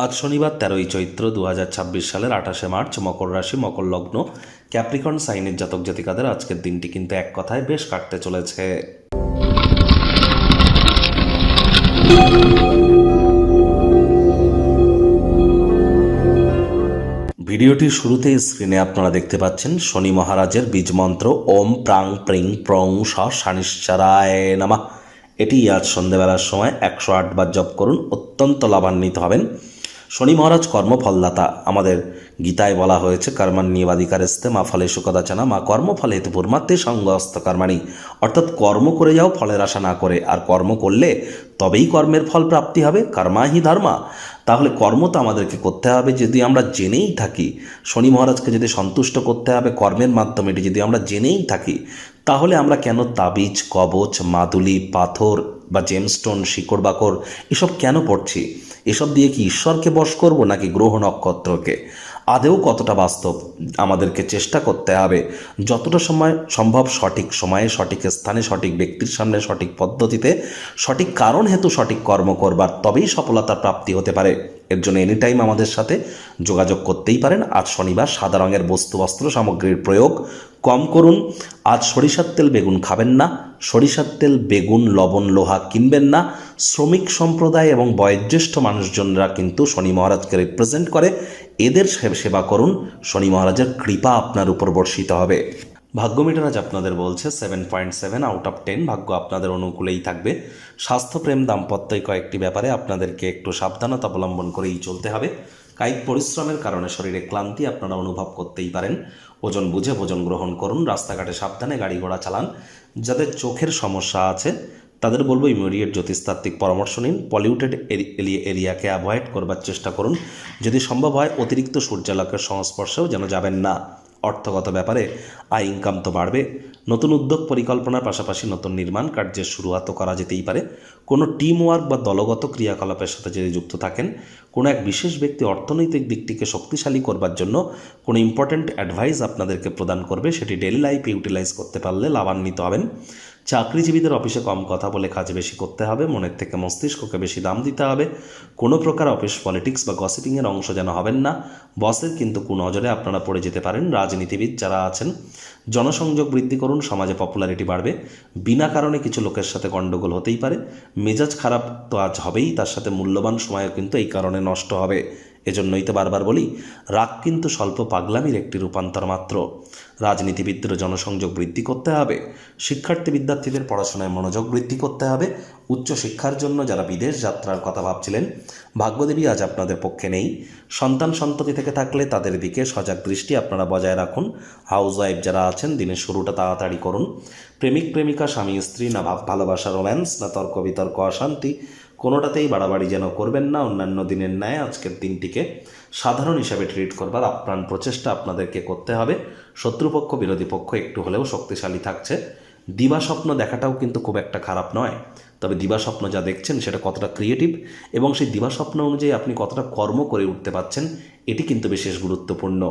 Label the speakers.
Speaker 1: আজ শনিবার 13ই চৈত্র 2026 সালের 28শে মার্চ, মকর রাশি, মকর লগ্ন, ক্যাপ্রিকর্ন সাইনের জাতক জাতিকাদের আজকের দিনটি কিন্তু এক কথায় বেশ কাটতে চলেছে। ভিডিওটির শুরুতেই স্ক্রিনে আপনারা দেখতে পাচ্ছেন শনি মহারাজের বীজ মন্ত্র ওম প্রাং প্রিং প্রং স শানিশ্চারায় নমঃ। এটি আজ সন্ধ্যেবেলার সময় 108 বার জপ করুন, অত্যন্ত লাভান্বিত হবেন। শনি মহারাজ কর্মফলদাতা। আমাদের গীতায় বলা হয়েছে কর্মাণ্যেবাধিকারস্তে মা ফলেষু কদাচন মা কর্মফল হেতু পূর্মাত্মে সঙ্গস্ত কর্মাণি, অর্থাৎ কর্ম করে যাও ফলের আশা না করে, আর কর্ম করলে তবেই কর্মের ফল প্রাপ্তি হবে। কর্মাহি ধর্মা। তাহলে কর্ম তো আমাদেরকে করতে হবে। যদি আমরা জেনেই থাকি শনি মহারাজকে যদি সন্তুষ্ট করতে হবে কর্মের মাধ্যমে, এটি যদি আমরা জেনেই থাকি, তাহলে আমরা কেন তাবিজ, কবচ, মাদুলি, পাথর বা জেমস্টোন, শিকড় বাকড় এসব কেন পড়ছি? এসব দিয়ে কি ঈশ্বরকে বশ করব নাকি গ্রহ নক্ষত্রকে? আদেও কতটা বাস্তব? আমাদেরকে চেষ্টা করতে হবে যতটা সময় সম্ভব সঠিক সময়ে, সঠিক স্থানে, সঠিক ব্যক্তির সামনে, সঠিক পদ্ধতিতে, সঠিক কারণ হেতু সঠিক কর্ম করবার, তবেই সফলতার প্রাপ্তি হতে পারে। এর জন্য এনি টাইম আমাদের সাথে যোগাযোগ করতেই পারেন। আজ শনিবার সাদা রঙের বস্তু বস্ত্র সামগ্রীর প্রয়োগ কম করুন। আজ সরিষার তেল বেগুন খাবেন না। সরিষার তেল বেগুন লবণ লোহা কিনবেন না। শ্রমিক সম্প্রদায় এবং বয়োজ্যেষ্ঠ মানুষজনরা কিন্তু শনি মহারাজকে রিপ্রেজেন্ট করে, এদের সেবা করুন। শনি মহারাজের কৃপা আপনার উপর বর্ষিত হবে। ভাগ্য মিটার আজ আপনাদের বলছে 7.7 আউট অফ 10। ভাগ্য আপনাদের অনুকূলেই থাকবে। স্বাস্থ্যপ্রেম দাম্পত্য কয়েকটি ব্যাপারে আপনাদেরকে একটু সাবধানতা অবলম্বন করেই চলতে হবে। কায়িক পরিশ্রমের কারণে শরীরে ক্লান্তি আপনারা অনুভব করতেই পারেন। ওজন বুঝে ভোজন গ্রহণ করুন। রাস্তাঘাটে সাবধানে গাড়ি ঘোড়া চালান। যাদের চোখের সমস্যা আছে তাদের বলবো ইমিডিয়েট জ্যোতিষতাত্ত্বিক পরামর্শ নিন। পলিউটেড এরিয়াকে অ্যাভয়েড করবার চেষ্টা করুন। যদি সম্ভব হয় অতিরিক্ত সূর্যালোকের সংস্পর্শেও যেন যাবেন না। অর্থগত ব্যাপারে আয় ইনকাম তো বাড়বে। নতুন উদ্যোগ পরিকল্পনার পাশাপাশি নতুন নির্মাণ কার্যের শুরুয়াতও করা যেতেই পারে। কোনো টিম ওয়ার্ক বা দলগত ক্রিয়াকলাপের সাথে যদি যুক্ত থাকেন, কোনো এক বিশেষ ব্যক্তি অর্থনৈতিক দিকটিকে শক্তিশালী করবার জন্য কোনো ইম্পর্ট্যান্ট অ্যাডভাইস আপনাদেরকে প্রদান করবে, সেটি ডেইলি লাইফে ইউটিলাইজ করতে পারলে লাভান্বিত হবেন। চাকরিজীবীদের অফিসে কম কথা বলে কাজ বেশি করতে হবে। মনের থেকে মস্তিষ্ককে বেশি দাম দিতে হবে। কোনো প্রকার অফিস পলিটিক্স বা গসিপিংয়ের অংশ যেন হবেন না। বসের কিন্তু কুনজরে আপনারা পড়ে যেতে পারেন। রাজনীতিবিদ যারা আছেন জনসংযোগ বৃদ্ধি করুন, সমাজে পপুলারিটি বাড়বে। বিনা কারণে কিছু লোকের সাথে গণ্ডগোল হতেই পারে। মেজাজ খারাপ তো আজ হবেই, তার সাথে মূল্যবান সময়ও কিন্তু এই কারণে নষ্ট হবে। এজন্যই তো বারবার বলি, রাগ কিন্তু স্বল্প পাগলামির একটি রূপান্তর মাত্র। রাজনীতিবিদদের জনসংযোগ বৃদ্ধি করতে হবে। শিক্ষার্থী বিদ্যার্থীদের পড়াশোনায় মনোযোগ বৃদ্ধি করতে হবে। উচ্চশিক্ষার জন্য যারা বিদেশ যাত্রার কথা ভাবছিলেন, ভাগ্যদেবী আজ আপনাদের পক্ষে নেই। সন্তান সন্ততি থেকে থাকলে তাদের দিকে সজাগ দৃষ্টি আপনারা বজায় রাখুন। হাউস ওয়াইফ যারা আছেন দিনের শুরুটা তাড়াতাড়ি করুন। প্রেমিক প্রেমিকা, স্বামী স্ত্রী, না ভালোবাসা রোম্যান্স, না তর্ক বিতর্ক অশান্তি, কোনোটাতেই বাড়াবাড়ি যেন করবেন না। অন্যান্য দিনের ন্যায় আজকের দিনটিকে সাধারণ হিসাবে ট্রিট করবার আপ্রাণ প্রচেষ্টা আপনাদেরকে করতে হবে। শত্রুপক্ষ বিরোধী পক্ষ একটু হলেও শক্তিশালী থাকছে। দিবা স্বপ্ন দেখাটাও কিন্তু খুব একটা খারাপ নয়, তবে দিবা স্বপ্ন যা দেখছেন সেটা কতটা ক্রিয়েটিভ এবং সেই দিবা স্বপ্ন অনুযায়ী আপনি কতটা কর্ম করে উঠতে পারছেন, এটি কিন্তু বিশেষ গুরুত্বপূর্ণ।